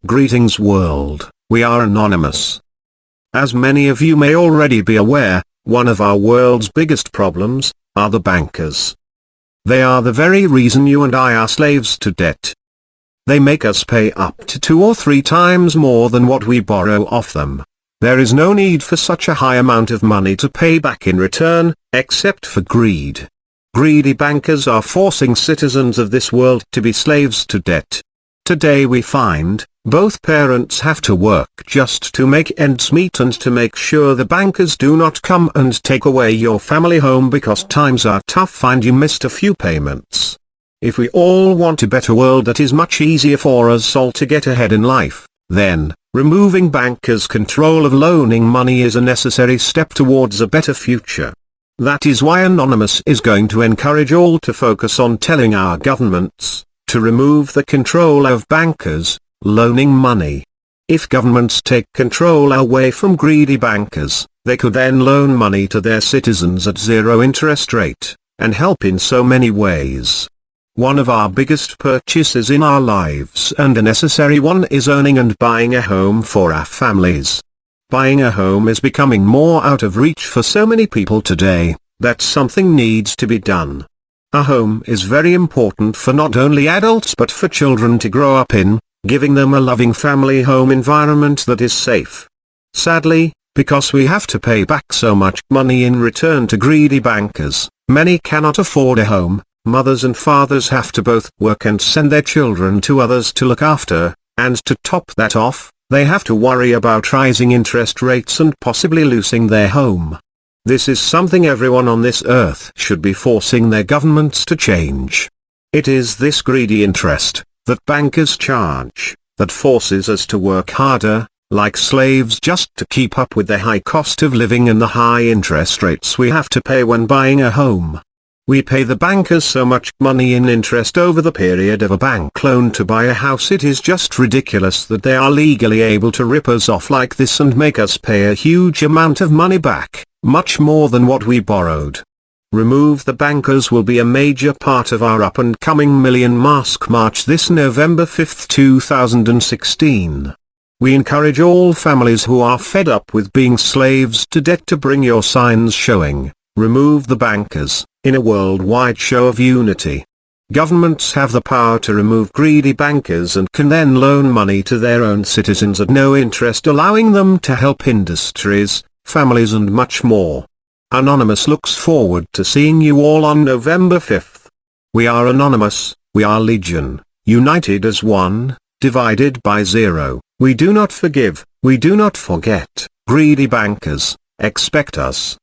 Greetings world, we are anonymous. As many of you may already be aware, one of our world's biggest problems are the bankers. They are the very reason you and I are slaves to debt. They make us pay up to 2 or 3 times more than what we borrow off them. There is no need for such a high amount of money to pay back in return, except for greed. Greedy bankers are forcing citizens of this world to be slaves to debt. Today we find, both parents have to work just to make ends meet and to make sure the bankers do not come and take away your family home because times are tough and you missed a few payments. If we all want a better world that is much easier for us all to get ahead in life, then, removing bankers' control of loaning money is a necessary step towards a better future. That is why Anonymous is going to encourage all to focus on telling our governments to remove the control of bankers loaning money. If governments take control away from greedy bankers, they could then loan money to their citizens at 0 interest rate, and help in so many ways. One of our biggest purchases in our lives and a necessary one is owning and buying a home for our families. Buying a home is becoming more out of reach for so many people today, that something needs to be done. A home is very important for not only adults but for children to grow up in, giving them a loving family home environment that is safe. Sadly, because we have to pay back so much money in return to greedy bankers, many cannot afford a home. Mothers and fathers have to both work and send their children to others to look after, and to top that off, they have to worry about rising interest rates and possibly losing their home. This is something everyone on this earth should be forcing their governments to change. It is this greedy interest that bankers charge that forces us to work harder, like slaves, just to keep up with the high cost of living and the high interest rates we have to pay when buying a home. We pay the bankers so much money in interest over the period of a bank loan to buy a house. It is just ridiculous that they are legally able to rip us off like this and make us pay a huge amount of money back, much more than what we borrowed. Remove the Bankers will be a major part of our up-and-coming Million Mask March this November 5, 2016. We encourage all families who are fed up with being slaves to debt to bring your signs showing, "Remove the Bankers," in a worldwide show of unity. Governments have the power to remove greedy bankers and can then loan money to their own citizens at no interest, allowing them to help industries, families and much more. Anonymous looks forward to seeing you all on November 5th. We are Anonymous, we are Legion, united as one, divided by 0. We do not forgive, we do not forget. Greedy bankers, expect us.